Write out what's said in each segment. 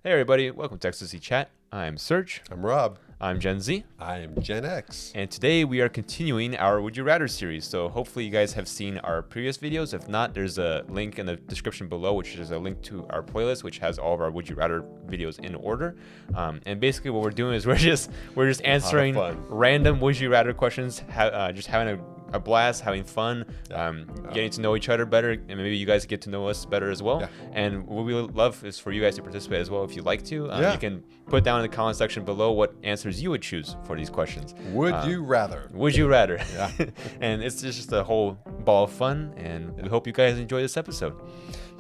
Hey everybody, welcome to Ecstasy Chat. I'm Serge. I'm Rob. I'm Gen Z. I am Gen X. And today we are continuing our Would You Rather series. So hopefully you guys have seen our previous videos. If not, there's a link in the description below, which is a link to our playlist, which has all of our Would You Rather videos in order. And basically what we're doing is we're just answering random Would You Rather questions, just having a blast, having fun, getting to know each other better, and maybe you guys get to know us better as well. And what we would love is for you guys to participate as well if you'd like to. You can put down in the comment section below what answers you would choose for these questions. Would you rather? Would you rather? Yeah. And it's just a whole ball of fun, and we hope you guys enjoy this episode.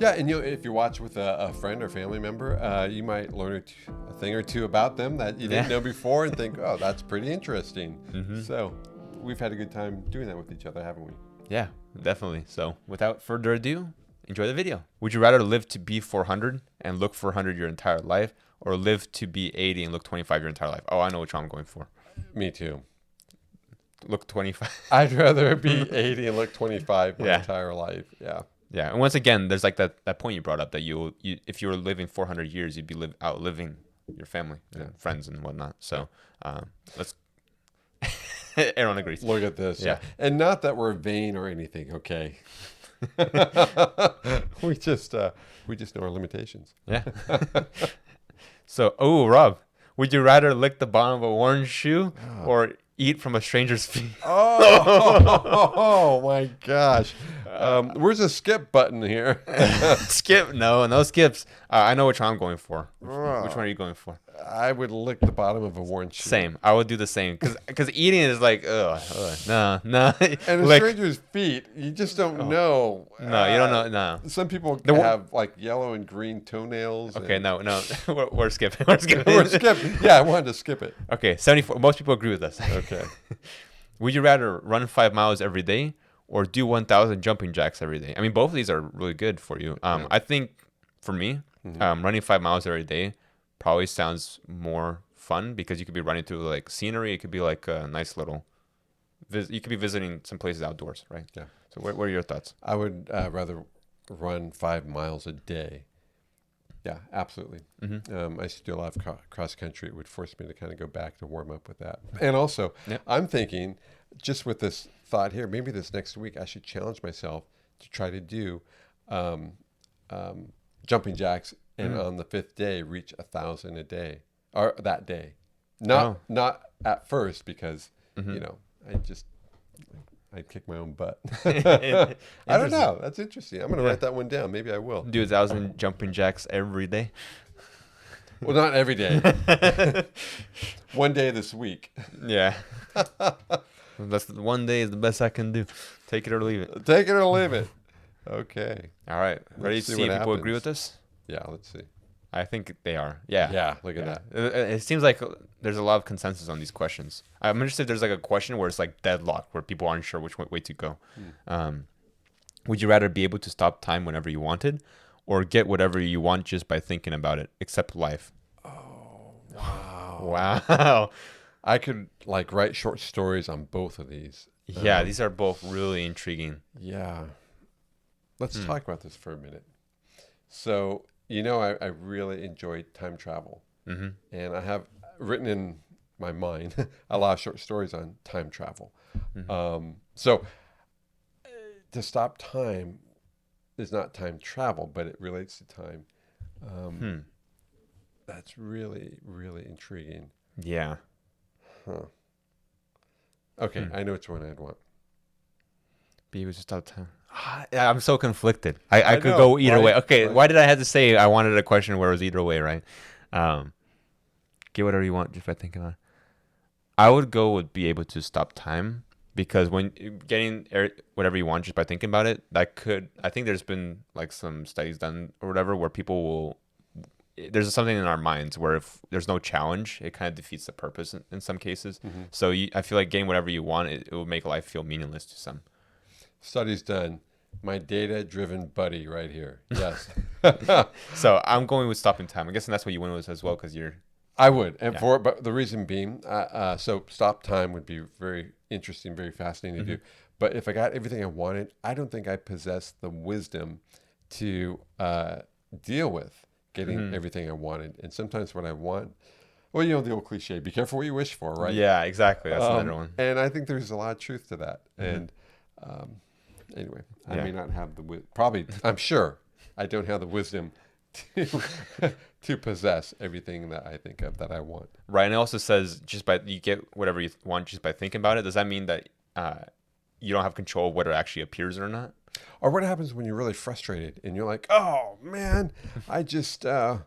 Yeah, and if you watch with a friend or family member, you might learn a thing or two about them that you didn't know before and think, oh, that's pretty interesting. So we've had a good time doing that with each other, haven't we? Yeah, definitely. So without further ado, enjoy the video. Would you rather live to be 400 and look 400 your entire life, or live to be 80 and look 25 your entire life? Oh, I know which one I'm going for. Me too. Look 25. I'd rather be 80 and look 25 my entire life. Yeah. Yeah, and once again, there's like that point you brought up that you if you were living 400 years, you'd be outliving your family and friends and whatnot. So let's. Everyone agrees. Look at this. Yeah. And not that we're vain or anything, okay? we just know our limitations. Yeah. So, Rob, would you rather lick the bottom of a worn shoe or eat from a stranger's feet? Oh my gosh. Where's the skip button here? Skip? No skips. I know which one I'm going for. Which one are you going for? I would lick the bottom of a worn shoe. Same. I would do the same. Because eating is like, no. And a stranger's feet, you just don't know. No, you don't know. No. Some people have like yellow and green toenails. Okay, no. We're skipping. We're skipping. We're skipping. Yeah, I wanted to skip it. Okay, 74. Most people agree with us. Okay. Would you rather run 5 miles every day or do 1,000 jumping jacks every day? I mean, both of these are really good for you. I think for me, running 5 miles every day probably sounds more fun because you could be running through like scenery. It could be like a nice little. You could be visiting some places outdoors, right? Yeah. So what are your thoughts? I would rather run 5 miles a day. Yeah, absolutely. I used to do a lot of cross country. It would force me to kind of go back to warm up with that. And also, I'm thinking, just with this thought here, maybe this next week I should challenge myself to try to do jumping jacks, and on the 5th day reach 1,000 a day, or that day. Not at first because I'd kick my own butt. I don't know. That's interesting. I'm going to write that one down. Maybe I will. Do 1,000 jumping jacks every day? Well, not every day. One day this week. Yeah. That's one day is the best I can do. Take it or leave it. Take it or leave it. Okay. All right. Ready to see if people agree with us? Yeah, let's see. I think they are. Yeah. Yeah, look at that. It seems like there's a lot of consensus on these questions. I'm interested if there's like a question where it's like deadlock, where people aren't sure which way to go. Would you rather be able to stop time whenever you wanted or get whatever you want just by thinking about it, except life? Oh, wow. Wow. I could like write short stories on both of these. Yeah, these are both really intriguing. Yeah. Let's talk about this for a minute. So, I really enjoy time travel. And I have written in my mind a lot of short stories on time travel. So, to stop time is not time travel, but it relates to time. That's really, really intriguing. Yeah. Huh. Okay, I know which one I'd want. Be able to stop time. I'm so conflicted. I could go either way. Okay, why did I have to say I wanted a question where it was either way, right? Get whatever you want just by thinking about it. I would go with be able to stop time because when getting whatever you want just by thinking about it, I think there's been like some studies done or whatever where people will. There's something in our minds where if there's no challenge, it kind of defeats the purpose in some cases. So I feel like getting whatever you want, it will make life feel meaningless to some. Studies done. My data-driven buddy right here. Yes. So I'm going with stopping time. I'm guessing that's what you went with as well because you're... I would. And but the reason being, so stop time would be very interesting, very fascinating to do. But if I got everything I wanted, I don't think I possess the wisdom to deal with getting everything I wanted. And sometimes what I want, well, the old cliche, be careful what you wish for, right? Yeah, exactly. That's another one. And I think there's a lot of truth to that. And anyway, I may not have probably, I'm sure I don't have the wisdom to to possess everything that I think of that I want. Right, and it also says you get whatever you want just by thinking about it. Does that mean that you don't have control of whether it actually appears or not? Or what happens when you're really frustrated and you're like, oh man, I just, Oh,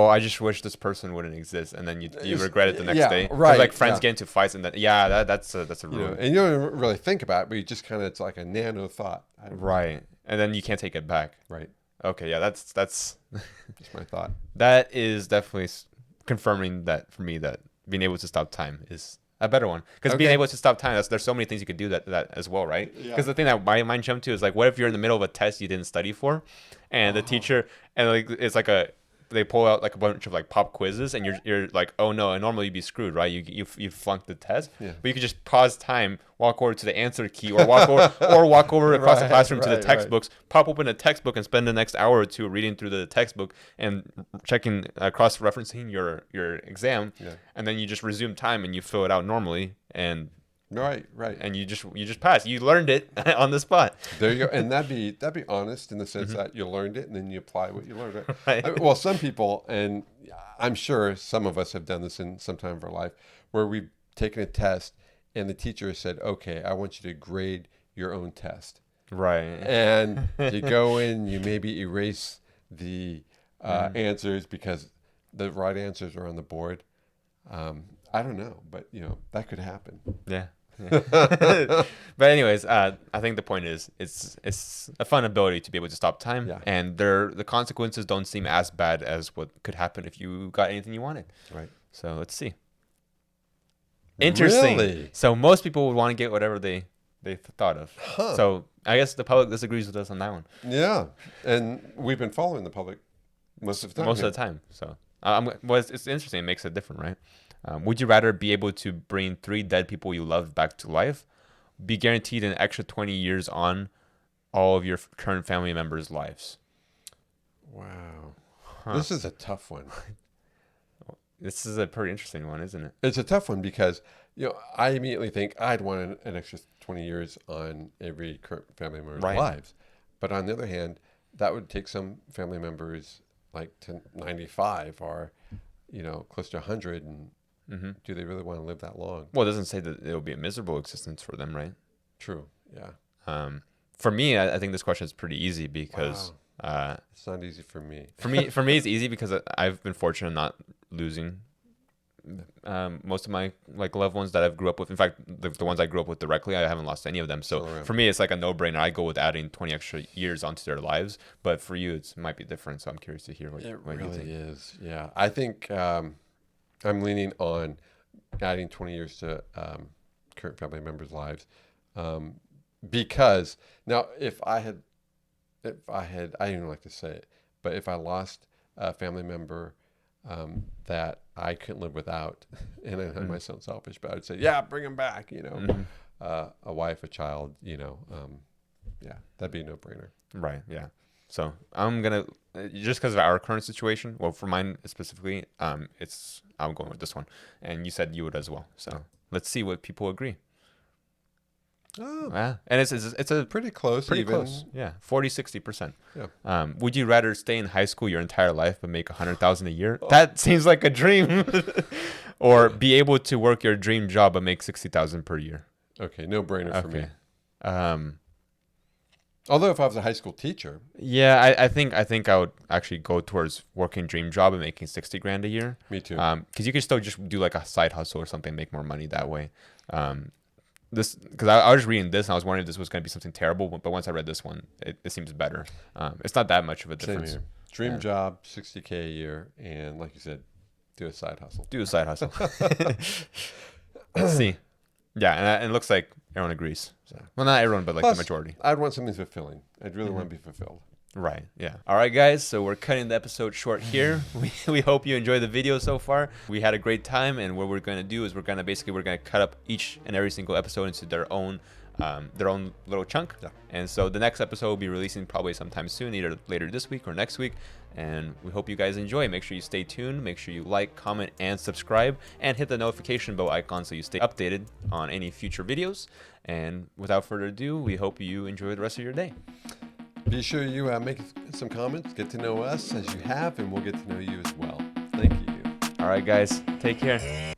I just wish this person wouldn't exist, and then you regret it the next day. Right. Like friends get into fights, and that's a rule. And you don't really think about it, but you just kind of, it's like a nano thought. Right, and then you can't take it back. Right. Okay, yeah, that's Just my thought. That is definitely confirming that for me that being able to stop time is a better one, because being able to stop time, there's so many things you could do that as well, right? Because the thing that my mind jumped to is like, what if you're in the middle of a test you didn't study for, and the teacher, and like it's like they pull out like a bunch of like pop quizzes, and you're like, oh no, and normally you'd be screwed, right? You flunked the test, but you could just pause time, walk over to the answer key, or walk over across the classroom to the textbooks, pop open a textbook, and spend the next hour or two reading through the textbook and checking cross-referencing your exam, and then you just resume time and you fill it out normally, and right, and you just pass. You learned it on the spot. There you go, and that'd be honest in the sense that you learned it and then you apply what you learned. Right. Well, some people, and I'm sure some of us have done this in some time of our life, where we've taken a test and the teacher said, "Okay, I want you to grade your own test." Right. And you go in, you maybe erase the answers because the right answers are on the board. I don't know, but that could happen. Yeah. But anyways, I think the point is it's a fun ability to be able to stop time, and the consequences don't seem as bad as what could happen if you got anything you wanted. Right. So let's see. Interesting. Really? So most people would want to get whatever they thought of. So I guess the public disagrees with us on that one. Yeah, and we've been following the public most of the time. Most of the time. So it's interesting. It makes it different, right? Would you rather be able to bring 3 dead people you love back to life, be guaranteed an extra 20 years on all of your current family members' lives? Wow. This is a tough one. This is a pretty interesting one, isn't it? It's a tough one because, I immediately think I'd want an extra 20 years on every current family member's lives. But on the other hand, that would take some family members like to 95 or, close to 100, and do they really want to live that long? Well, it doesn't say that it'll be a miserable existence for them, right? True. Yeah. For me, I think this question is pretty easy because it's not easy for me. For me, it's easy because I've been fortunate not losing most of my loved ones that I've grew up with. In fact, the ones I grew up with directly, I haven't lost any of them. So for me, it's like a no-brainer. I go with adding 20 extra years onto their lives. But for you, it might be different. So I'm curious to hear what you think. It really is. Yeah, I think I'm leaning on adding 20 years to current family members' lives, because now if I had, I don't even like to say it, but if I lost a family member that I couldn't live without, and I might sound selfish, but I'd say, yeah, bring him back, a wife, a child, yeah, that'd be a no-brainer. Right. Yeah. So I'm gonna just because of our current situation. Well, for mine specifically, I'm going with this one, and you said you would as well. So let's see what people agree. Oh, yeah, and it's a pretty close. Close. Yeah, 40-60%. Yeah. Would you rather stay in high school your entire life but make $100,000 a year? That seems like a dream. Or be able to work your dream job but make $60,000 per year. Okay, no brainer for me. Um, Although if I was a high school teacher, yeah, I think I would actually go towards working dream job and making $60,000 a year. Me too. Because you could still just do like a side hustle or something, make more money that way. This because I was reading this and I was wondering if this was going to be something terrible, but once I read this one, it seems better. It's not that much of a difference. Same here. Dream job, $60K a year, and like you said, do a side hustle. Let's see. Yeah, and it looks like everyone agrees. So. Well, not everyone, but Plus, the majority. I'd want something fulfilling. I'd really want to be fulfilled. Right. Yeah. All right, guys. So we're cutting the episode short here. We hope you enjoyed the video so far. We had a great time, and what we're going to do is we're going to cut up each and every single episode into their own their own little chunk. Yeah. And so the next episode will be releasing probably sometime soon, either later this week or next week. And we hope you guys enjoy. Make sure you stay tuned. Make sure you like, comment, and subscribe, and hit the notification bell icon so you stay updated on any future videos. And without further ado, we hope you enjoy the rest of your day. Be sure you make some comments, get to know us as you have, and we'll get to know you as well. Thank you. All right, guys, take care.